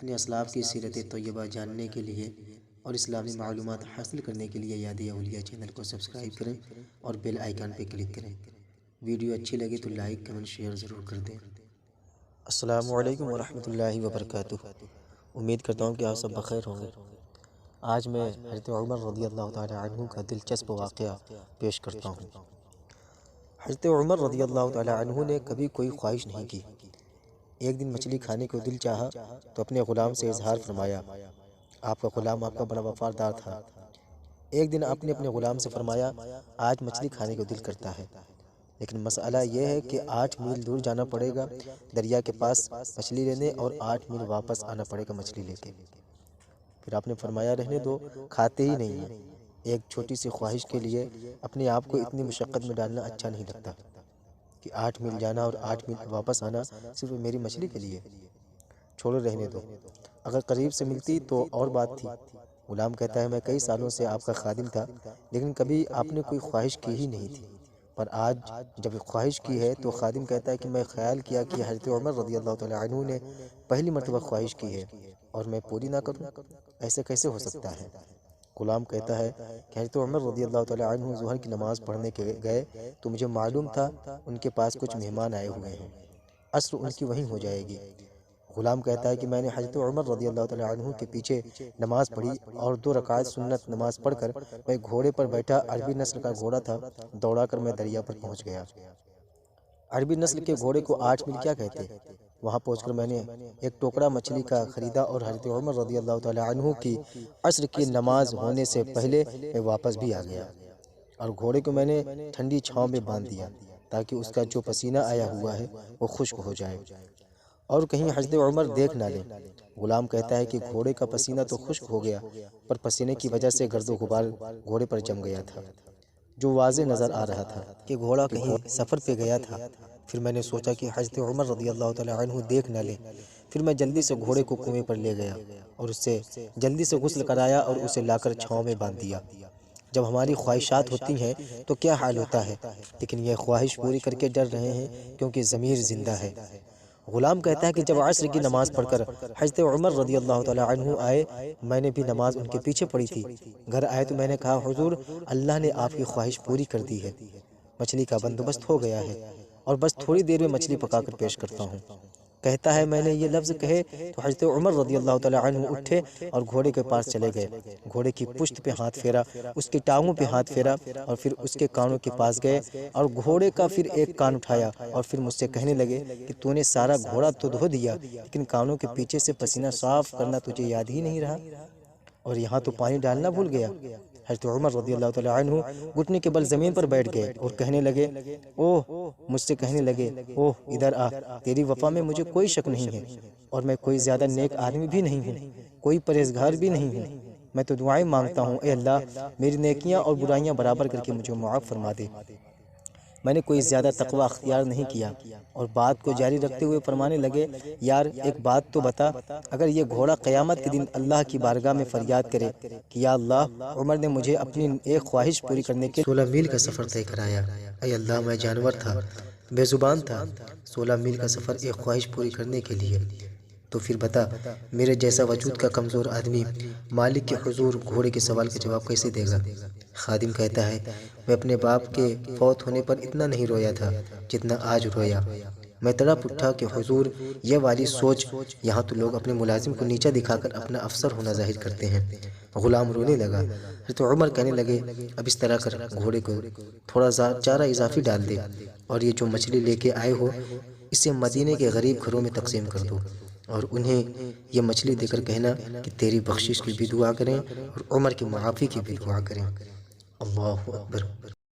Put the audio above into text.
اپنے اسلاف کی سیرت طیبہ جاننے کے لیے اور اسلامی معلومات حاصل کرنے کے لیے یاد اولیاء چینل کو سبسکرائب کریں اور بیل آئیکن پہ کلک کریں۔ ویڈیو اچھی لگے تو لائک کمنٹ شیئر ضرور کر دیں۔ السلام علیکم ورحمۃ اللہ وبرکاتہ۔ امید کرتا ہوں کہ آپ سب بخیر ہوں گے۔ آج میں حضرت عمر رضی اللہ تعالی عنہ کا دلچسپ واقعہ پیش کرتا ہوں۔ حضرت عمر رضی اللہ تعالی عنہ نے کبھی کوئی خواہش نہیں کی۔ ایک دن مچھلی کھانے کو دل چاہا تو اپنے غلام سے اظہار فرمایا۔ آپ کا غلام آپ کا بڑا وفادار تھا۔ ایک دن آپ نے اپنے غلام سے فرمایا، آج مچھلی کھانے کو دل کرتا ہے، لیکن مسئلہ یہ ہے کہ 8 میل دور جانا پڑے گا دریا کے پاس مچھلی لینے، اور 8 میل واپس آنا پڑے گا مچھلی لے کے۔ پھر آپ نے فرمایا، رہنے دو، کھاتے ہی نہیں ہیں۔ ایک چھوٹی سی خواہش کے لیے اپنے آپ کو اتنی مشقت میں ڈالنا اچھا نہیں لگتا کہ 8 میل جانا اور 8 میل واپس آنا صرف میری مچھلی کے لیے۔ چھوڑو، رہنے دو، اگر قریب سے ملتی تو اور بات تھی۔ غلام کہتا ہے، میں کئی سالوں سے آپ کا خادم تھا، لیکن کبھی آپ نے کوئی خواہش کی ہی نہیں تھی، پر آج جب خواہش کی ہے تو خادم کہتا ہے کہ میں خیال کیا کہ حضرت عمر رضی اللہ تعالی عنہ نے پہلی مرتبہ خواہش کی ہے اور میں پوری نہ کروں، ایسے کیسے ہو سکتا ہے؟ غلام کہتا ہے کہ حضرت عمر رضی اللہ تعالی عنہ ظہر کی نماز پڑھنے کے گئے تو مجھے معلوم تھا ان کے پاس کچھ مہمان آئے ہوئے ہیں، عصر ان کی وہیں ہو جائے گی۔ غلام کہتا ہے کہ میں نے حضرت عمر رضی اللہ تعالی عنہ کے پیچھے نماز پڑھی اور 2 رکعت سنت نماز پڑھ کر میں گھوڑے پر بیٹھا، عربی نسل کا گھوڑا تھا، دوڑا کر میں دریا پر پہنچ گیا۔ عربی نسل کے گھوڑے کو 8 میل کیا کہتے؟ وہاں پہنچ کر میں نے ایک ٹوکرا مچھلی کا خریدا اور حضرت عمر رضی اللہ تعالی عنہ کی عصر کی نماز ہونے سے پہلے میں واپس بھی آ گیا، اور گھوڑے کو میں نے ٹھنڈی چھاؤں میں باندھ دیا تاکہ اس کا جو پسینہ آیا ہوا ہے وہ خشک ہو جائے اور کہیں حضرت عمر دیکھ نہ لیں۔ غلام کہتا ہے کہ گھوڑے کا پسینہ تو خشک ہو گیا، پر پسینے کی وجہ سے گرد و غبار گھوڑے پر جم گیا تھا، جو واضح نظر آ رہا تھا کہ گھوڑا کہیں سفر پہ گیا تھا۔ پھر میں نے سوچا کہ حضرت عمر رضی اللہ تعالی عنہ دیکھ نہ لیں، پھر میں جلدی سے گھوڑے کو کنویں پر لے گیا اور اس سے جلدی سے غسل کرایا اور اسے لا کر چھاؤں میں باندھ دیا۔ جب ہماری خواہشات ہوتی ہیں تو کیا حال ہوتا ہے، لیکن یہ خواہش پوری کر کے ڈر رہے ہیں کیونکہ ضمیر زندہ ہے۔ غلام کہتا ہے کہ جب عصر کی نماز پڑھ کر حضرت عمر رضی اللہ تعالی عنہ آئے، میں نے بھی نماز ان کے پیچھے پڑھی تھی۔ گھر آئے تو میں نے کہا، حضور، اللہ نے آپ کی خواہش پوری کر دی ہے، مچھلی کا بندوبست ہو گیا ہے، اور بس تھوڑی دیر میں مچھلی پکا کر پیش کرتا ہوں۔ کہتا ہے، میں نے یہ لفظ کہے تو حضرت عمر رضی اللہ تعالی عنہ اٹھے اور گھوڑے کے پاس چلے گئے، گھوڑے کی پشت پہ ہاتھ پھیرا، اس کی ٹانگوں پہ ہاتھ پھیرا، اور پھر اس کے کانوں کے پاس گئے اور گھوڑے کا پھر ایک کان اٹھایا، اور پھر مجھ سے کہنے لگے کہ تو نے سارا گھوڑا تو دھو دیا، لیکن کانوں کے پیچھے سے پسینہ صاف کرنا تجھے یاد ہی نہیں رہا، اور یہاں تو پانی ڈالنا بھول گیا۔ حضرت عمر رضی اللہ تعالی عنہ گھٹنے کے بل زمین پر بیٹھ گئے اور کہنے لگے، مجھ سے کہنے لگے، ادھر آ، تیری وفا میں مجھے کوئی شک نہیں ہے، اور میں کوئی زیادہ نیک آدمی بھی نہیں ہوں، کوئی پرہیزگار بھی نہیں ہوں، میں تو دعائیں مانگتا ہوں، اے اللہ میری نیکیاں اور برائیاں برابر کر کے مجھے معاف فرما دے۔ میں نے کوئی زیادہ تقوی اختیار نہیں کیا، اور بات کو جاری رکھتے ہوئے فرمانے لگے، یار ایک بات تو بتا، اگر یہ گھوڑا قیامت کے دن اللہ کی بارگاہ میں فریاد کرے کہ یا اللہ، عمر نے مجھے اپنی ایک خواہش پوری کرنے کے 16 میل کا سفر طے کرایا، اے اللہ میں جانور تھا، بے زبان تھا، 16 میل کا سفر ایک خواہش پوری کرنے کے لیے، تو پھر بتا میرے جیسا وجود کا کمزور آدمی مالک کے حضور گھوڑے کے سوال کا جواب کیسے دے گا؟ خادم کہتا ہے، میں اپنے باپ کے فوت ہونے پر اتنا نہیں رویا تھا جتنا آج رویا، میں تڑپ اٹھا کہ حضور یہ والی سوچ، یہاں تو لوگ اپنے ملازم کو نیچا دکھا کر اپنا افسر ہونا ظاہر کرتے ہیں۔ غلام رونے لگا۔ حضرت عمر کہنے لگے، اب اس طرح کر، گھوڑے کو تھوڑا چارہ اضافی ڈال دے، اور یہ جو مچھلی لے کے آئے ہو اسے مدینے کے غریب گھروں میں تقسیم کر دو، اور انہیں یہ مچھلی دے کر کہنا کہ تیری بخشش کی بھی دعا کریں اور عمر کی معافی کی بھی دعا کریں۔ اللہ اکبر۔